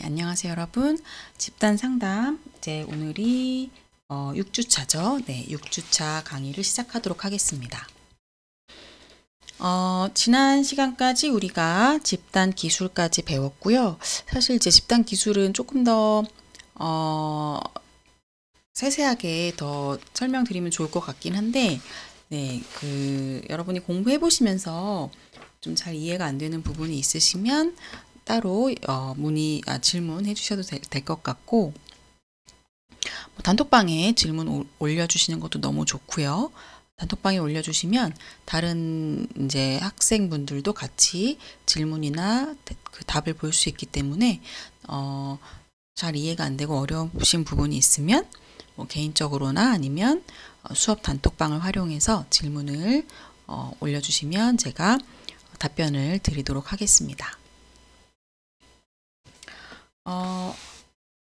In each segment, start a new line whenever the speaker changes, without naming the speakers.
안녕하세요 여러분. 집단 상담 이제 오늘이 6주차죠. 네, 6주차 강의를 시작하도록 하겠습니다. 지난 시간까지 우리가 집단 기술까지 배웠고요. 사실 이제 집단 기술은 조금 더 세세하게 더 설명드리면 좋을 것 같긴 한데, 네, 여러분이 공부해 보시면서 좀 잘 이해가 안 되는 부분이 있으시면 따로 질문해 주셔도 될 것 같고, 단톡방에 질문 올려주시는 것도 너무 좋고요. 단톡방에 올려주시면 다른 이제 학생분들도 같이 질문이나 그 답을 볼 수 있기 때문에 잘 이해가 안 되고 어려우신 부분이 있으면 개인적으로나 아니면 수업 단톡방을 활용해서 질문을 올려주시면 제가 답변을 드리도록 하겠습니다.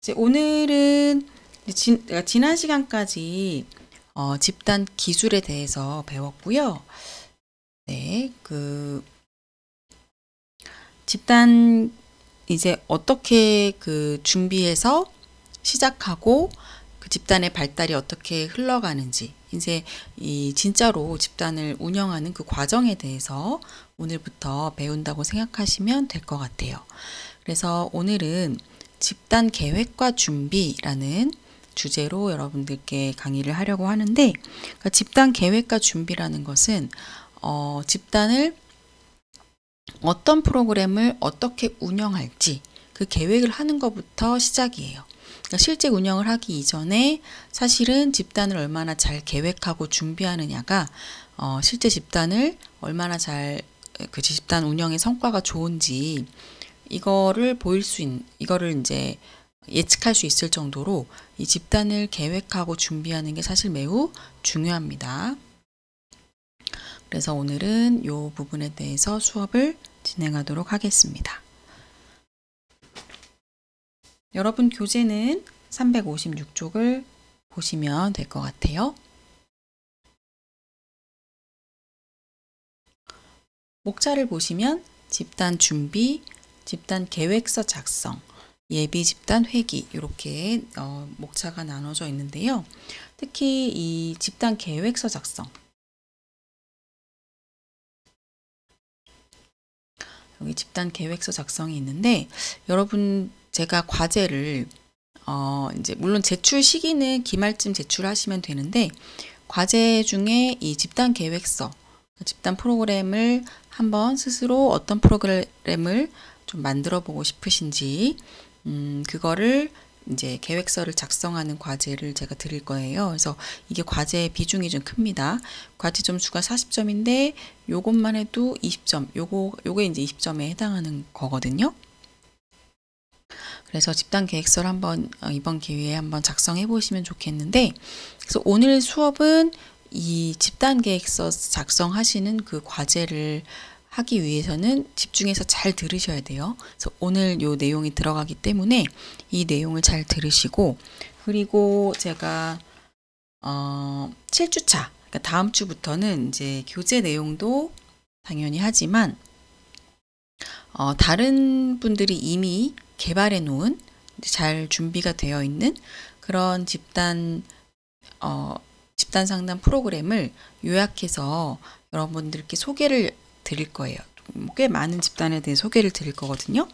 이제 오늘은 지난 시간까지 집단 기술에 대해서 배웠고요. 네, 집단 이제 어떻게 준비해서 시작하고 그 집단의 발달이 어떻게 흘러가는지, 이제 진짜로 집단을 운영하는 그 과정에 대해서 오늘부터 배운다고 생각하시면 될 것 같아요. 그래서 오늘은 집단 계획과 준비라는 주제로 여러분들께 강의를 하려고 하는데, 그러니까 집단 계획과 준비라는 것은 집단을 어떤 프로그램을 어떻게 운영할지 그 계획을 하는 것부터 시작이에요. 그러니까 실제 운영을 하기 이전에 사실은 집단을 얼마나 잘 계획하고 준비하느냐가 실제 집단을 얼마나 잘 그 집단 운영의 성과가 좋은지 이거를 이거를 이제 예측할 수 있을 정도로 이 집단을 계획하고 준비하는 게 사실 매우 중요합니다. 그래서 오늘은 이 부분에 대해서 수업을 진행하도록 하겠습니다. 여러분 교재는 356쪽을 보시면 될 것 같아요. 목차를 보시면 집단 준비, 집단 계획서 작성, 예비 집단 회기 이렇게 목차가 나눠져 있는데요. 특히 이 집단 계획서 작성, 여기 집단 계획서 작성이 있는데, 여러분 제가 과제를 이제 물론 제출 시기는 기말쯤 제출하시면 되는데, 과제 중에 이 집단 계획서, 집단 프로그램을 한번 스스로 어떤 프로그램을 좀 만들어 보고 싶으신지 그거를 이제 계획서를 작성하는 과제를 제가 드릴 거예요. 그래서 이게 과제의 비중이 좀 큽니다. 과제 점수가 40점인데 요것만 해도 20점, 요게 이제 20점에 해당하는 거거든요. 그래서 집단 계획서를 한번 이번 기회에 한번 작성해 보시면 좋겠는데, 그래서 오늘 수업은 이 집단 계획서 작성하시는 그 과제를 하기 위해서는 집중해서 잘 들으셔야 돼요. 그래서 오늘 요 내용이 들어가기 때문에 이 내용을 잘 들으시고, 그리고 제가 7주차, 그러니까 다음 주부터는 이제 교재 내용도 당연히 하지만 다른 분들이 이미 개발해 놓은 잘 준비가 되어 있는 그런 집단 상담 프로그램을 요약해서 여러분들께 소개를 드릴 거예요. 꽤 많은 집단에 대해 소개를 드릴 거거든요.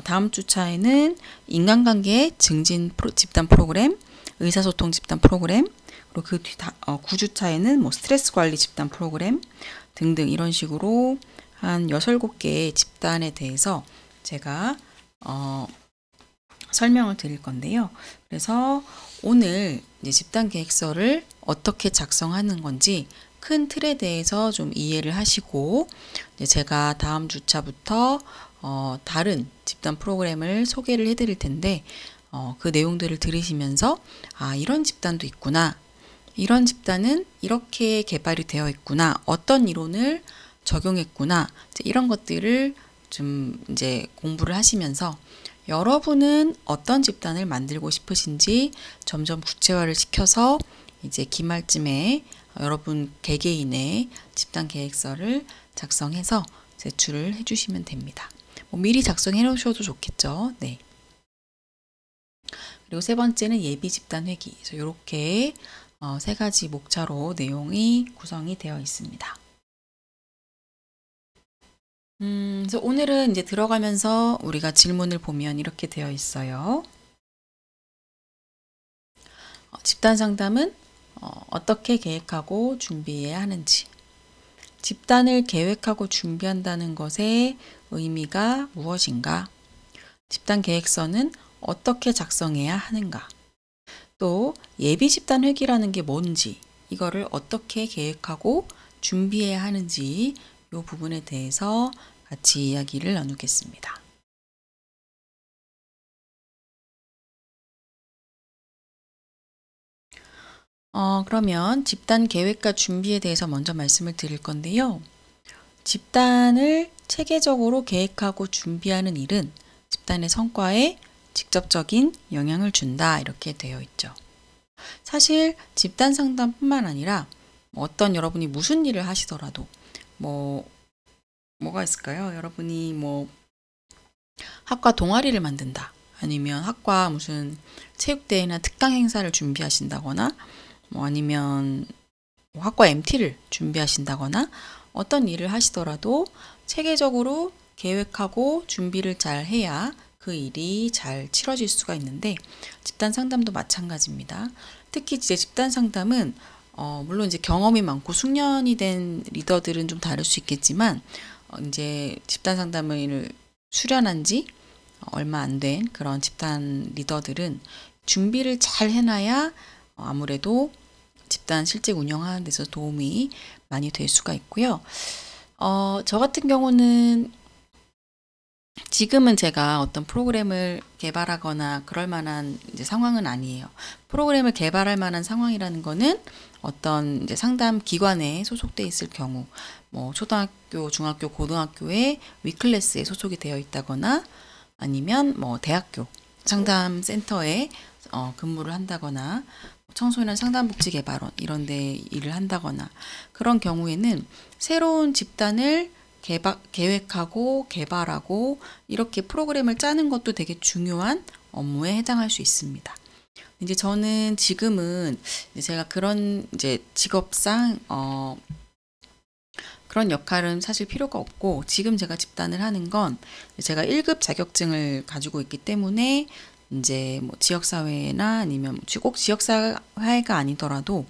다음 주차에는 인간관계 증진 집단 프로그램, 의사소통 집단 프로그램, 그리고 그 뒤 9주차에는 뭐 스트레스 관리 집단 프로그램 등등 이런 식으로 한 6, 7개의 집단에 대해서 제가 설명을 드릴 건데요. 그래서 오늘 이제 집단 계획서를 어떻게 작성하는 건지 큰 틀에 대해서 좀 이해를 하시고, 이제 제가 다음 주차부터 다른 집단 프로그램을 소개를 해드릴 텐데 그 내용들을 들으시면서 이런 집단도 있구나, 이런 집단은 이렇게 개발이 되어 있구나, 어떤 이론을 적용했구나, 이런 것들을 좀 이제 공부를 하시면서 여러분은 어떤 집단을 만들고 싶으신지 점점 구체화를 시켜서 이제 기말쯤에 여러분 개개인의 집단 계획서를 작성해서 제출을 해주시면 됩니다. 미리 작성해 놓으셔도 좋겠죠. 네. 그리고 세 번째는 예비 집단 회기. 그래서 이렇게 세 가지 목차로 내용이 구성이 되어 있습니다. 그래서 오늘은 이제 들어가면서 우리가 질문을 보면 이렇게 되어 있어요. 집단 상담은 어떻게 계획하고 준비해야 하는지, 집단을 계획하고 준비한다는 것의 의미가 무엇인가, 집단 계획서는 어떻게 작성해야 하는가, 또 예비 집단 회기라는 게 뭔지, 이거를 어떻게 계획하고 준비해야 하는지 이 부분에 대해서 같이 이야기를 나누겠습니다. 그러면 집단 계획과 준비에 대해서 먼저 말씀을 드릴 건데요. 집단을 체계적으로 계획하고 준비하는 일은 집단의 성과에 직접적인 영향을 준다, 이렇게 되어 있죠. 사실 집단 상담뿐만 아니라 어떤 여러분이 무슨 일을 하시더라도 뭐가 있을까요? 여러분이 학과 동아리를 만든다, 아니면 학과 무슨 체육대회나 특강 행사를 준비하신다거나, 아니면 학과 MT를 준비하신다거나, 어떤 일을 하시더라도 체계적으로 계획하고 준비를 잘 해야 그 일이 잘 치러질 수가 있는데, 집단 상담도 마찬가지입니다. 특히 이제 집단 상담은 물론 이제 경험이 많고 숙련이 된 리더들은 좀 다를 수 있겠지만, 이제 집단 상담을 수련한 지 얼마 안 된 그런 집단 리더들은 준비를 잘 해놔야 아무래도 집단 실제 운영하는 데서 도움이 많이 될 수가 있고요. 저 같은 경우는 지금은 제가 어떤 프로그램을 개발하거나 그럴 만한 이제 상황은 아니에요. 프로그램을 개발할 만한 상황이라는 거는 어떤 이제 상담 기관에 소속돼 있을 경우, 초등학교, 중학교, 고등학교의 위클래스에 소속이 되어 있다거나, 아니면 대학교 상담 센터에 근무를 한다거나, 청소년 상담복지개발원 이런 데 일을 한다거나, 그런 경우에는 새로운 집단을 계획하고 개발하고 이렇게 프로그램을 짜는 것도 되게 중요한 업무에 해당할 수 있습니다. 이제 저는 지금은 제가 그런 이제 직업상 그런 역할은 사실 필요가 없고, 지금 제가 집단을 하는 건 제가 1급 자격증을 가지고 있기 때문에 이제 지역사회나 아니면 꼭 지역사회가 아니더라도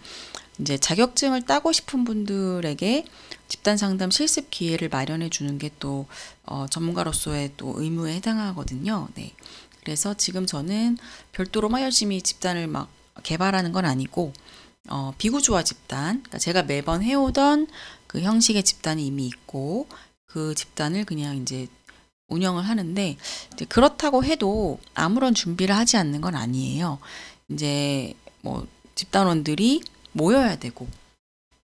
이제 자격증을 따고 싶은 분들에게 집단 상담 실습 기회를 마련해 주는 게 또 전문가로서의 또 의무에 해당하거든요. 네. 그래서 지금 저는 별도로 막 열심히 집단을 막 개발하는 건 아니고, 비구조화 집단, 그러니까 제가 매번 해오던 그 형식의 집단이 이미 있고, 그 집단을 그냥 이제 운영을 하는데, 이제 그렇다고 해도 아무런 준비를 하지 않는 건 아니에요. 이제 집단원들이 모여야 되고,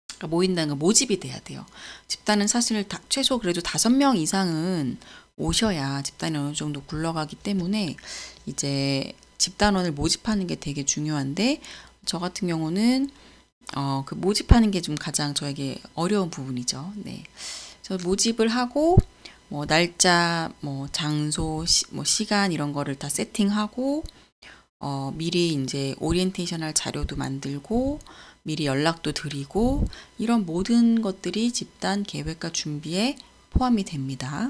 그러니까 모인다는 건 모집이 돼야 돼요. 집단은 사실 최소 그래도 5명 이상은 오셔야 집단이 어느 정도 굴러가기 때문에 이제 집단원을 모집하는 게 되게 중요한데, 저 같은 경우는 그 모집하는 게 좀 가장 저에게 어려운 부분이죠. 네. 그래서 모집을 하고 날짜, 장소, 시간 이런 거를 다 세팅하고, 미리 이제 오리엔테이션 할 자료도 만들고, 미리 연락도 드리고, 이런 모든 것들이 집단 계획과 준비에 포함이 됩니다.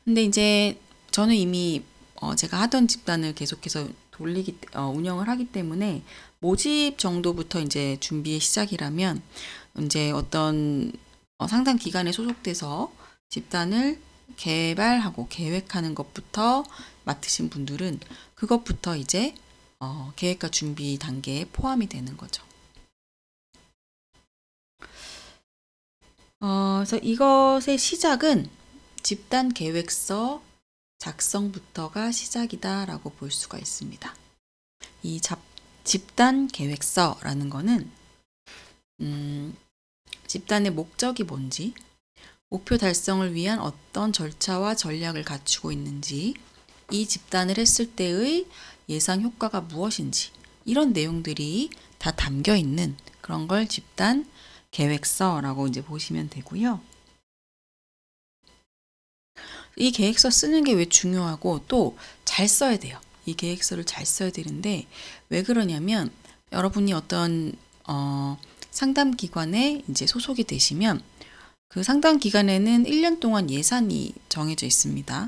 근데 이제 저는 이미 제가 하던 집단을 계속해서 운영을 하기 때문에 모집 정도부터 이제 준비의 시작이라면, 이제 어떤 상담 기관에 소속돼서 집단을 개발하고 계획하는 것부터 맡으신 분들은 그것부터 이제 계획과 준비 단계에 포함이 되는 거죠. 그래서 이것의 시작은 집단 계획서 작성부터가 시작이다라고 볼 수가 있습니다. 이 집단 계획서라는 거는 집단의 목적이 뭔지, 목표 달성을 위한 어떤 절차와 전략을 갖추고 있는지, 이 집단을 했을 때의 예상 효과가 무엇인지, 이런 내용들이 다 담겨 있는 그런 걸 집단 계획서라고 이제 보시면 되고요. 이 계획서 쓰는 게 왜 중요하고 또 잘 써야 돼요. 이 계획서를 잘 써야 되는데 왜 그러냐면 여러분이 어떤 상담 기관에 이제 소속이 되시면 그 상담 기간에는 1년 동안 예산이 정해져 있습니다.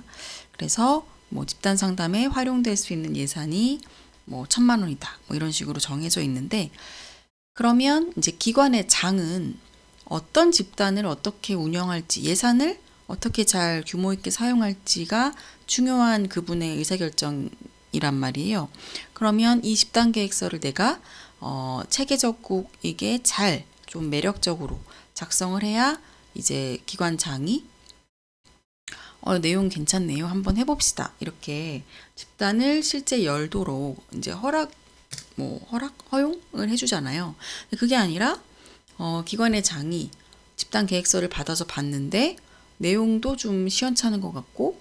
그래서 뭐 집단 상담에 활용될 수 있는 예산이 뭐 1,000만 원이다. 뭐 이런 식으로 정해져 있는데 그러면 이제 기관의 장은 어떤 집단을 어떻게 운영할지 예산을 어떻게 잘 규모 있게 사용할지가 중요한 그분의 의사결정이란 말이에요. 그러면 이 집단 계획서를 내가 체계적이게 잘 좀 매력적으로 작성을 해야 이제 기관장이 내용 괜찮네요. 한번 해봅시다. 이렇게 집단을 실제 열도록 이제 허용을 해주잖아요. 그게 아니라 기관의 장이 집단 계획서를 받아서 봤는데 내용도 좀 시원찮은 것 같고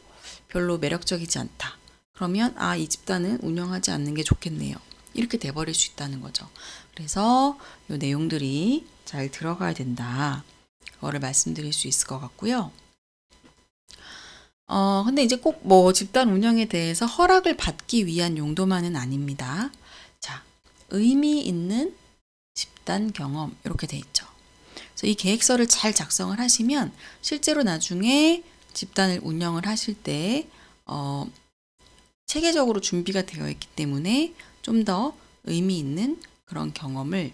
별로 매력적이지 않다. 그러면 이 집단은 운영하지 않는 게 좋겠네요. 이렇게 돼버릴 수 있다는 거죠. 그래서 이 내용들이 잘 들어가야 된다. 그거를 말씀드릴 수 있을 것 같고요. 근데 이제 꼭 뭐 집단 운영에 대해서 허락을 받기 위한 용도만은 아닙니다. 자, 의미 있는 집단 경험 이렇게 돼 있죠. 그래서 이 계획서를 잘 작성을 하시면 실제로 나중에 집단을 운영을 하실 때 체계적으로 준비가 되어 있기 때문에 좀 더 의미 있는 그런 경험을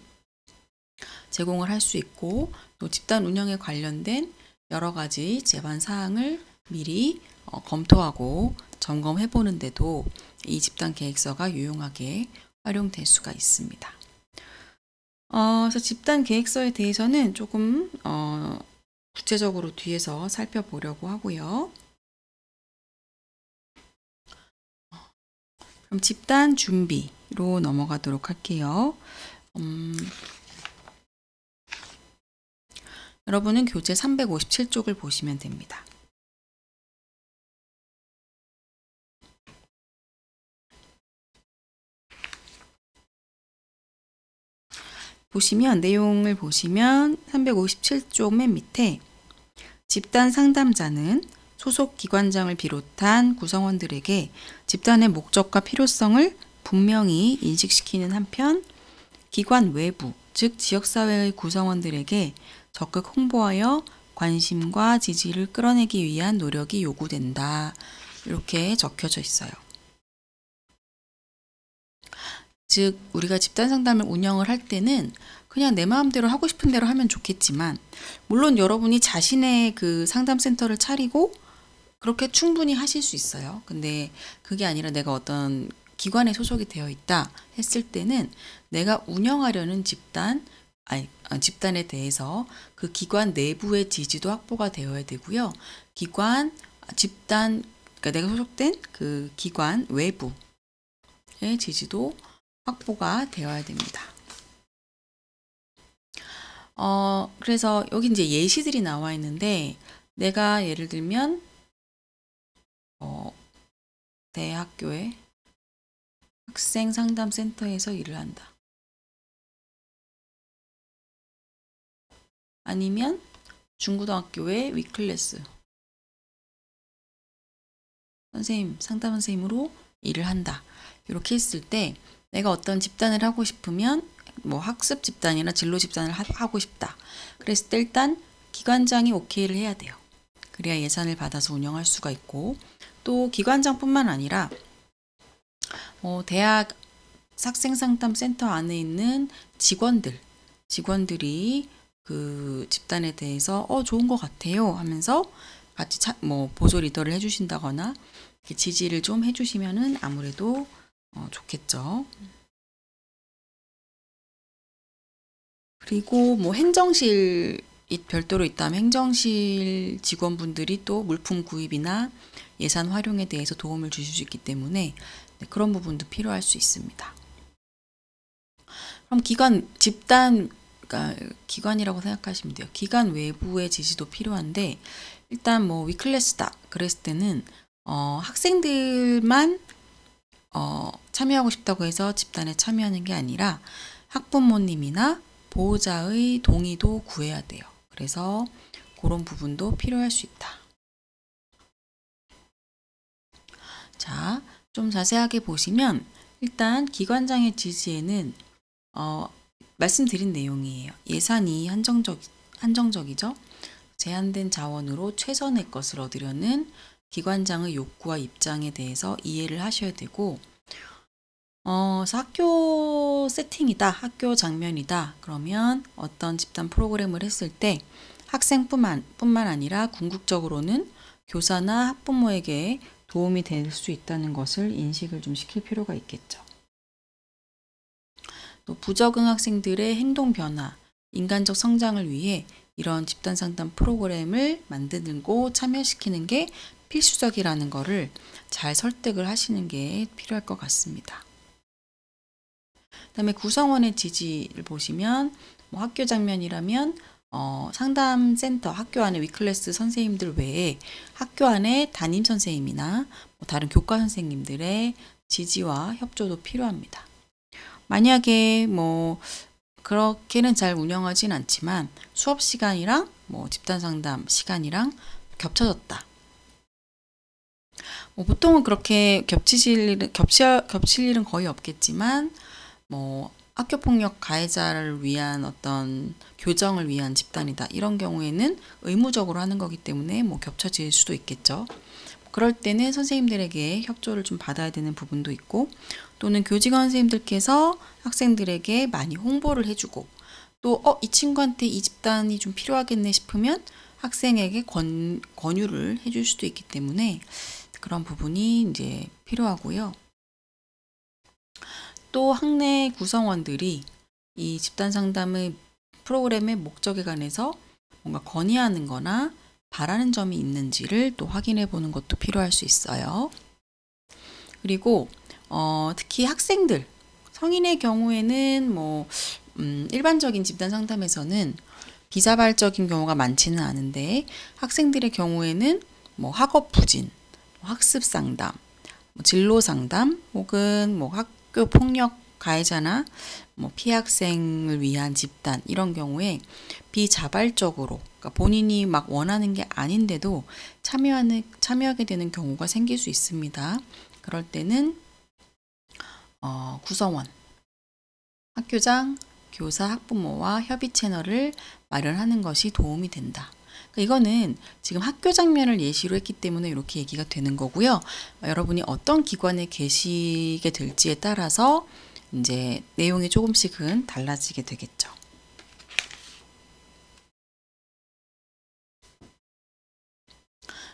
제공을 할 수 있고 또 집단 운영에 관련된 여러 가지 제반 사항을 미리 검토하고 점검해 보는데도 이 집단 계획서가 유용하게 활용될 수가 있습니다. 그래서 집단 계획서에 대해서는 조금 구체적으로 뒤에서 살펴보려고 하고요. 그럼 집단 준비로 넘어가도록 할게요. 여러분은 교재 357쪽을 보시면 됩니다. 내용을 보시면 357쪽 맨 밑에 집단 상담자는 소속 기관장을 비롯한 구성원들에게 집단의 목적과 필요성을 분명히 인식시키는 한편 기관 외부, 즉 지역사회의 구성원들에게 적극 홍보하여 관심과 지지를 끌어내기 위한 노력이 요구된다. 이렇게 적혀져 있어요. 즉 우리가 집단 상담을 운영을 할 때는 그냥 내 마음대로 하고 싶은 대로 하면 좋겠지만 물론 여러분이 자신의 그 상담센터를 차리고 그렇게 충분히 하실 수 있어요. 근데 그게 아니라 내가 어떤 기관에 소속이 되어 있다 했을 때는 내가 운영하려는 집단에 대해서 그 기관 내부의 지지도 확보가 되어야 되고요. 그러니까 내가 소속된 그 기관 외부의 지지도 확보가 되어야 됩니다. 그래서 여기 이제 예시들이 나와 있는데 내가 예를 들면 대학교의 학생 상담센터에서 일을 한다. 아니면 중고등학교의 위클래스 상담 선생님으로 일을 한다. 이렇게 했을 때 내가 어떤 집단을 하고 싶으면 뭐 학습 집단이나 진로 집단을 하고 싶다. 그랬을 때 일단 기관장이 오케이를 해야 돼요. 그래야 예산을 받아서 운영할 수가 있고 또 기관장뿐만 아니라 대학 학생상담센터 안에 있는 직원들이 그 집단에 대해서 좋은 것 같아요 하면서 같이 보조 리더를 해주신다거나 지지를 좀 해주시면은 아무래도 좋겠죠. 그리고 뭐 행정실이 별도로 있다면 행정실 직원분들이 또 물품 구입이나 예산 활용에 대해서 도움을 주실 수 있기 때문에 그런 부분도 필요할 수 있습니다. 그럼 그러니까 기관이라고 생각하시면 돼요. 기관 외부의 지지도 필요한데 일단 뭐 위클래스다 그랬을 때는 학생들만 참여하고 싶다고 해서 집단에 참여하는 게 아니라 학부모님이나 보호자의 동의도 구해야 돼요. 그래서 그런 부분도 필요할 수 있다. 자, 좀 자세하게 보시면 일단 기관장의 지지에는 말씀드린 내용이에요. 예산이 한정적이죠. 제한된 자원으로 최선의 것을 얻으려는 기관장의 욕구와 입장에 대해서 이해를 하셔야 되고, 그래서 학교 세팅이다, 학교 장면이다. 그러면 어떤 집단 프로그램을 했을 때 학생뿐만 아니라 궁극적으로는 교사나 학부모에게 도움이 될 수 있다는 것을 인식을 좀 시킬 필요가 있겠죠. 또 부적응 학생들의 행동 변화, 인간적 성장을 위해 이런 집단 상담 프로그램을 만들고 참여시키는 게 필수적이라는 거를 잘 설득을 하시는 게 필요할 것 같습니다. 그다음에 구성원의 지지를 보시면 학교 장면이라면 상담센터, 학교 안에 위클래스 선생님들 외에 학교 안에 담임 선생님이나 다른 교과 선생님들의 지지와 협조도 필요합니다. 만약에 그렇게는 잘 운영하진 않지만 수업 시간이랑 집단 상담 시간이랑 겹쳐졌다. 보통은 그렇게 겹칠 일은 거의 없겠지만 학교 폭력 가해자를 위한 어떤 교정을 위한 집단이다. 이런 경우에는 의무적으로 하는 거기 때문에 겹쳐질 수도 있겠죠. 그럴 때는 선생님들에게 협조를 좀 받아야 되는 부분도 있고, 또는 교직원 선생님들께서 학생들에게 많이 홍보를 해주고, 또 이 친구한테 이 집단이 좀 필요하겠네 싶으면 학생에게 권유를 해줄 수도 있기 때문에 그런 부분이 이제 필요하고요. 또 학내 구성원들이 이 집단 상담의 프로그램의 목적에 관해서 뭔가 건의하는 거나 바라는 점이 있는지를 또 확인해 보는 것도 필요할 수 있어요. 그리고 특히 학생들, 성인의 경우에는 일반적인 집단 상담에서는 비자발적인 경우가 많지는 않은데, 학생들의 경우에는 학업 부진, 학습 상담, 진로 상담, 혹은 학교 폭력 가해자나 피해 학생을 위한 집단, 이런 경우에 비자발적으로, 그러니까 본인이 막 원하는 게 아닌데도 참여하게 되는 경우가 생길 수 있습니다. 그럴 때는 구성원, 학교장, 교사, 학부모와 협의 채널을 마련하는 것이 도움이 된다. 이거는 지금 학교 장면을 예시로 했기 때문에 이렇게 얘기가 되는 거고요. 여러분이 어떤 기관에 계시게 될지에 따라서 이제 내용이 조금씩은 달라지게 되겠죠.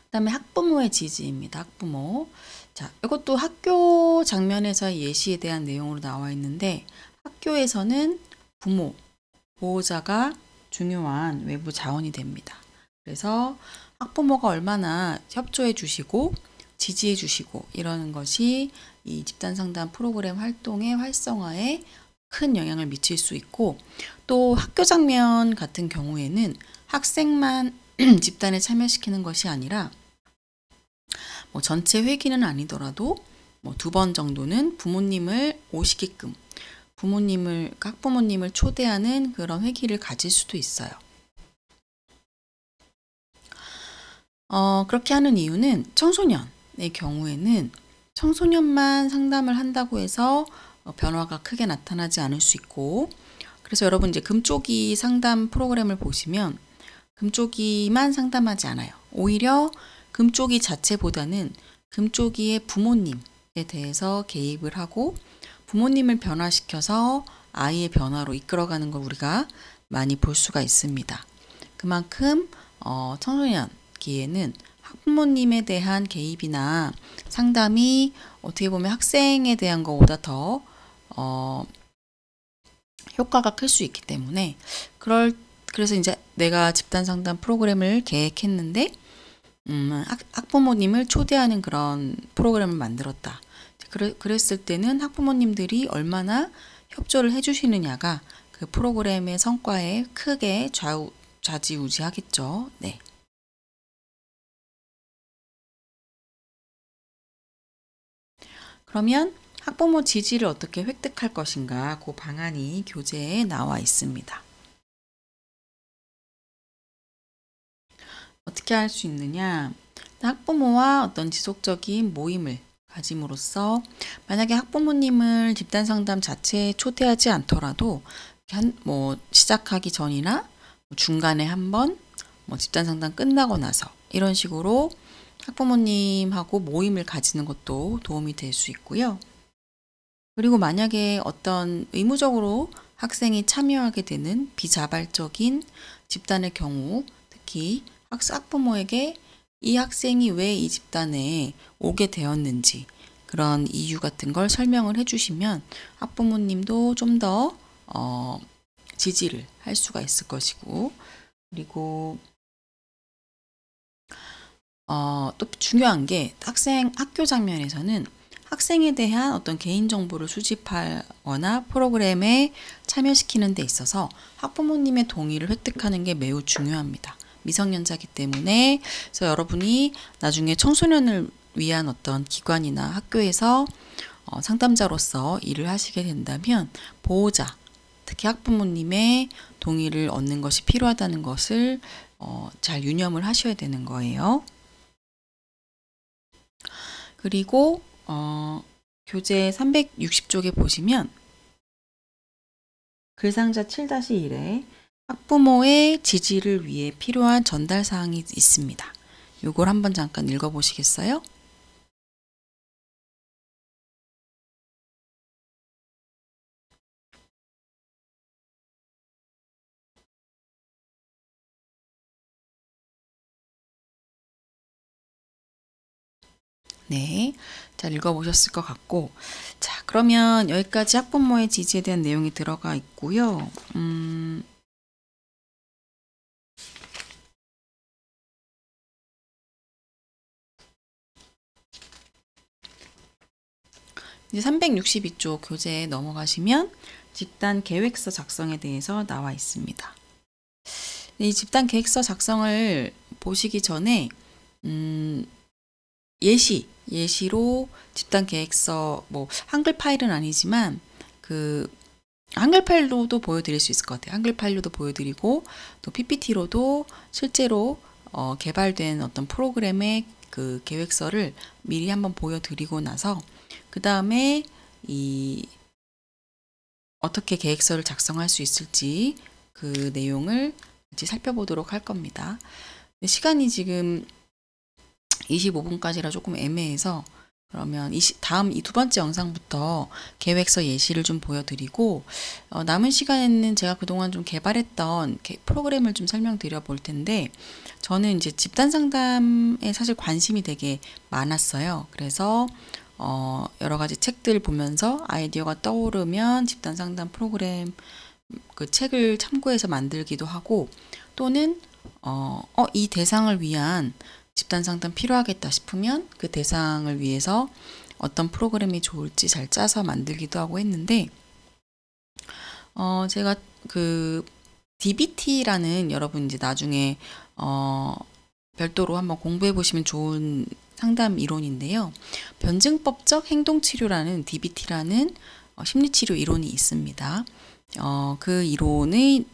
그다음에 학부모의 지지입니다. 학부모. 자, 이것도 학교 장면에서의 예시에 대한 내용으로 나와 있는데, 학교에서는 부모, 보호자가 중요한 외부 자원이 됩니다. 그래서 학부모가 얼마나 협조해 주시고 지지해 주시고 이러는 것이 이 집단 상담 프로그램 활동의 활성화에 큰 영향을 미칠 수 있고, 또 학교 장면 같은 경우에는 학생만 집단에 참여시키는 것이 아니라 전체 회기는 아니더라도 2번 정도는 부모님을 오시게끔 학부모님을 초대하는 그런 회기를 가질 수도 있어요. 그렇게 하는 이유는 청소년의 경우에는 청소년만 상담을 한다고 해서 변화가 크게 나타나지 않을 수 있고, 그래서 여러분 이제 금쪽이 상담 프로그램을 보시면 금쪽이만 상담하지 않아요. 오히려 금쪽이 자체보다는 금쪽이의 부모님에 대해서 개입을 하고 부모님을 변화시켜서 아이의 변화로 이끌어가는 걸 우리가 많이 볼 수가 있습니다. 그만큼 청소년기에는 학부모님에 대한 개입이나 상담이 어떻게 보면 학생에 대한 것보다 더 효과가 클 수 있기 때문에 그래서 이제 내가 집단 상담 프로그램을 계획했는데 학부모님을 초대하는 그런 프로그램을 만들었다. 그랬을 때는 학부모님들이 얼마나 협조를 해주시느냐가 그 프로그램의 성과에 크게 좌지우지하겠죠. 네. 그러면 학부모 지지를 어떻게 획득할 것인가, 그 방안이 교재에 나와 있습니다. 어떻게 할 수 있느냐? 학부모와 어떤 지속적인 모임을 가짐으로써 만약에 학부모님을 집단 상담 자체에 초대하지 않더라도 시작하기 전이나 중간에 한번 집단 상담 끝나고 나서 이런 식으로 학부모님하고 모임을 가지는 것도 도움이 될 수 있고요. 그리고 만약에 어떤 의무적으로 학생이 참여하게 되는 비자발적인 집단의 경우, 특히 학부모에게 이 학생이 왜 이 집단에 오게 되었는지 그런 이유 같은 걸 설명을 해주시면 학부모님도 좀 더 지지를 할 수가 있을 것이고, 그리고 또 중요한 게 학교 장면에서는 학생에 대한 어떤 개인정보를 수집하거나 프로그램에 참여시키는 데 있어서 학부모님의 동의를 획득하는 게 매우 중요합니다. 미성년자이기 때문에. 그래서 여러분이 나중에 청소년을 위한 어떤 기관이나 학교에서 상담자로서 일을 하시게 된다면 보호자, 특히 학부모님의 동의를 얻는 것이 필요하다는 것을 잘 유념을 하셔야 되는 거예요. 그리고 교재 360쪽에 보시면 글상자 7-1에 학부모의 지지를 위해 필요한 전달 사항이 있습니다. 이걸 한번 잠깐 읽어보시겠어요? 네, 잘 읽어보셨을 것 같고, 자, 그러면 여기까지 학부모의 지지에 대한 내용이 들어가 있고요. 이제 362쪽 교재에 넘어가시면 집단 계획서 작성에 대해서 나와 있습니다. 이 집단 계획서 작성을 보시기 전에 예시로 집단 계획서 한글 파일은 아니지만 한글 파일로도 보여드릴 수 있을 것 같아요. 한글 파일로도 보여드리고 또 PPT로도 실제로 개발된 어떤 프로그램의 그 계획서를 미리 한번 보여드리고 나서 그 다음에 어떻게 계획서를 작성할 수 있을지 그 내용을 같이 살펴보도록 할 겁니다. 시간이 지금 25분까지라 조금 애매해서 그러면 다음 이 두 번째 영상부터 계획서 예시를 좀 보여드리고 남은 시간에는 제가 그동안 좀 개발했던 프로그램을 좀 설명드려 볼 텐데, 저는 이제 집단 상담에 사실 관심이 되게 많았어요. 그래서 여러 가지 책들 보면서 아이디어가 떠오르면 집단 상담 프로그램 그 책을 참고해서 만들기도 하고, 또는 이 대상을 위한 집단 상담 필요하겠다 싶으면 그 대상을 위해서 어떤 프로그램이 좋을지 잘 짜서 만들기도 하고 했는데, 제가 그 DBT라는, 여러분 이제 나중에 별도로 한번 공부해 보시면 좋은 상담 이론인데요. 변증법적 행동치료라는 DBT라는 심리치료 이론이 있습니다. 그 이론을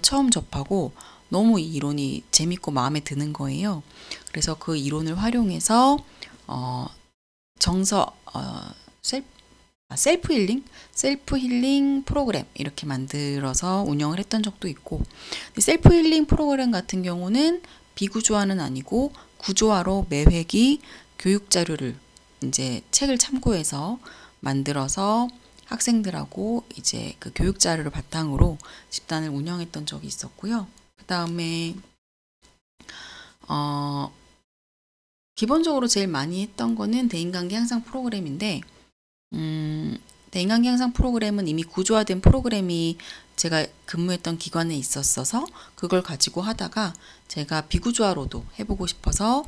처음 접하고 너무 이 이론이 재밌고 마음에 드는 거예요. 그래서 그 이론을 활용해서 셀프 힐링 프로그램 이렇게 만들어서 운영을 했던 적도 있고, 셀프 힐링 프로그램 같은 경우는 비구조화는 아니고 구조화로 매 회기 교육 자료를 이제 책을 참고해서 만들어서 학생들하고 이제 그 교육 자료를 바탕으로 집단을 운영했던 적이 있었고요. 그 다음에 기본적으로 제일 많이 했던 거는 대인관계 향상 프로그램인데, 대인관계 향상 프로그램은 이미 구조화된 프로그램이 제가 근무했던 기관에 있었어서 그걸 가지고 하다가 제가 비구조화로도 해보고 싶어서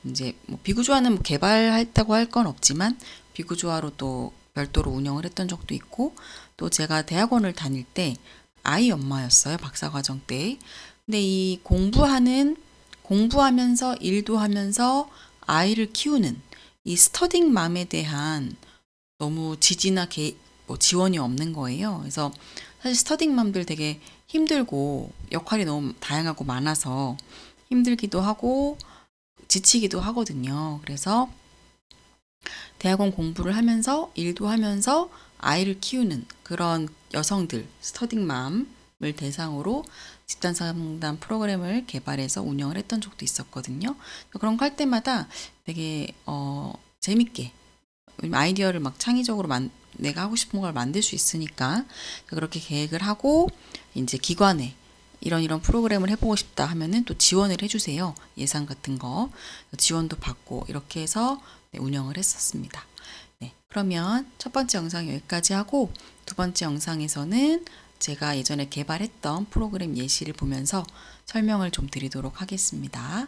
이제 비구조화는 개발했다고 할 건 없지만 비구조화로도 별도로 운영을 했던 적도 있고, 또 제가 대학원을 다닐 때 아이 엄마였어요. 박사과정 때. 근데 이 공부하면서 일도 하면서 아이를 키우는 이 스터딩맘에 대한 너무 지지나 지원이 없는 거예요. 그래서 사실 스터딩맘들 되게 힘들고 역할이 너무 다양하고 많아서 힘들기도 하고 지치기도 하거든요. 그래서 대학원 공부를 하면서 일도 하면서 아이를 키우는 그런 여성들, 스터딩맘을 대상으로 집단 상담 프로그램을 개발해서 운영을 했던 적도 있었거든요. 그런 거 할 때마다 되게 재밌게 아이디어를 막 창의적으로 내가 하고 싶은 걸 만들 수 있으니까 그렇게 계획을 하고 이제 기관에 이런 프로그램을 해보고 싶다 하면은 또 지원을 해주세요. 예산 같은 거 지원도 받고 이렇게 해서 운영을 했었습니다. 네, 그러면 첫 번째 영상 여기까지 하고 두 번째 영상에서는 제가 예전에 개발했던 프로그램 예시를 보면서 설명을 좀 드리도록 하겠습니다.